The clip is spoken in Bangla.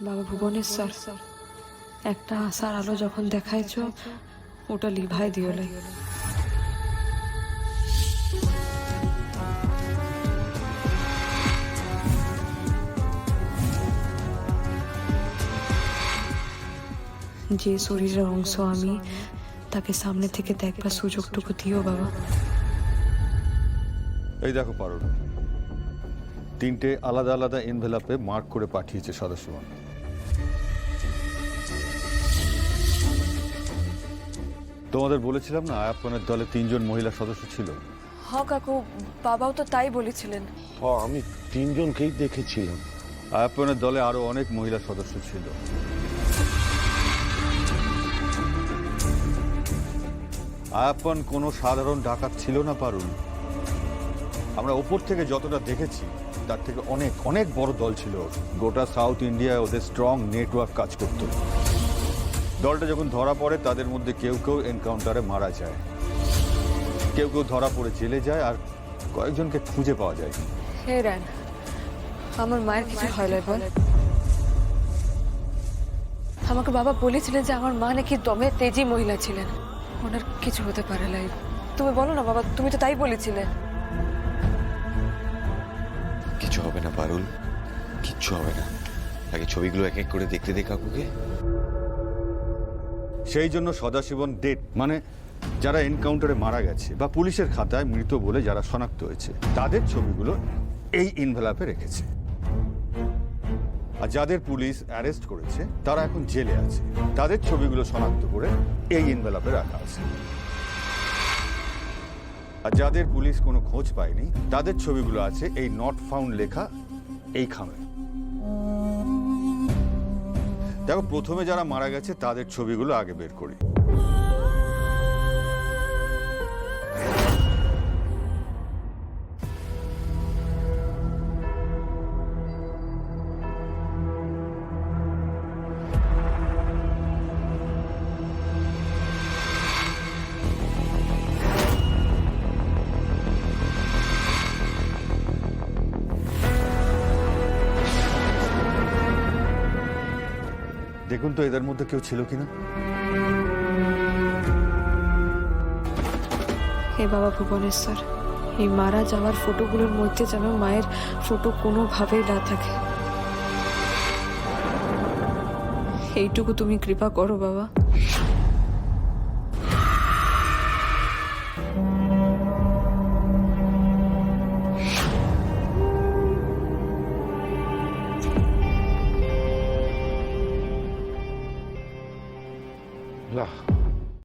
বাবা ভুবনেশ্বর, একটা আশার আলো যখন দেখাইছ ওটা লিভাই দিওলাই। যে শরীরের অংশ আমি, তাকে সামনে থেকে দেখবার সুযোগটুকু দিও বাবা। এই দেখো পারুল, 3টে আলাদা আলাদা এনভেলাপে মার্ক করে পাঠিয়েছে সদস্যগণ। তোমাদের বলেছিলাম না আয়াপ্পনের দলে 3জন মহিলা সদস্য ছিল। হ কাকু, বাবাও তো তাই বলেছিলেন। আমি 3জনকেই দেখেছিলাম। আয়াপ্পনের দলে আরো অনেক মহিলা সদস্য ছিল। আয়াপ্পন কোনো সাধারণ ডাকাত ছিল না পারুল। আমরা ওপর থেকে যতটা দেখেছি তার থেকে অনেক অনেক বড় দল ছিল। গোটা সাউথ ইন্ডিয়ায় ওদের স্ট্রং নেটওয়ার্ক কাজ করত। দলটা যখন ধরা পড়ে তাদের মধ্যে কেউ কেউ এনকাউন্টারে মারা যায়, কেউ কেউ ধরা পড়ে জেলে যায়, আর কয়েকজনকে খুঁজে পাওয়া যায়। হে রান, আমার মায়ের কিছু হয় না বল। আমাকে বাবা বলেছিলেন যে আমার মা নাকি দমে তেজি মহিলা ছিলেন, ওনার কিছু হতে পারে নাই। তুমি বলো না বাবা, তুমি তো তাই বলেছিলে। কিছু হবে না পারুল, কিচ্ছু হবে না। আগে ছবিগুলো এক এক করে দেখতে দে কাকুকে। সেই জন্য সদাশিবন ডেট, মানে যারা এনকাউন্টারে মারা গেছে বা পুলিশের খাতায় মৃত বলে যারা শনাক্ত হয়েছে তাদের ছবিগুলো এই এনভেলাপে রেখেছে। আর যাদের পুলিশ অ্যারেস্ট করেছে তারা এখন জেলে আছে, তাদের ছবিগুলো শনাক্ত করে এই এনভেলাপে রাখা আছে। আর যাদের পুলিশ কোনো খোঁজ পায়নি তাদের ছবিগুলো আছে এই নট ফাউন্ড লেখা এই খামে। দেখো, প্রথমে যারা মারা গেছে তাদের ছবিগুলো আগে বের করি। দেখুন তো এদের মধ্যে কেউ ছিল কিনা। হে বাবা ভুবনেশ্বর, এই মারা যাওয়ার ফটোগুলোর মধ্যে যেন মায়ের ফটো কোনোভাবেই না থাকে, এইটুকু তুমি কৃপা করো বাবা। না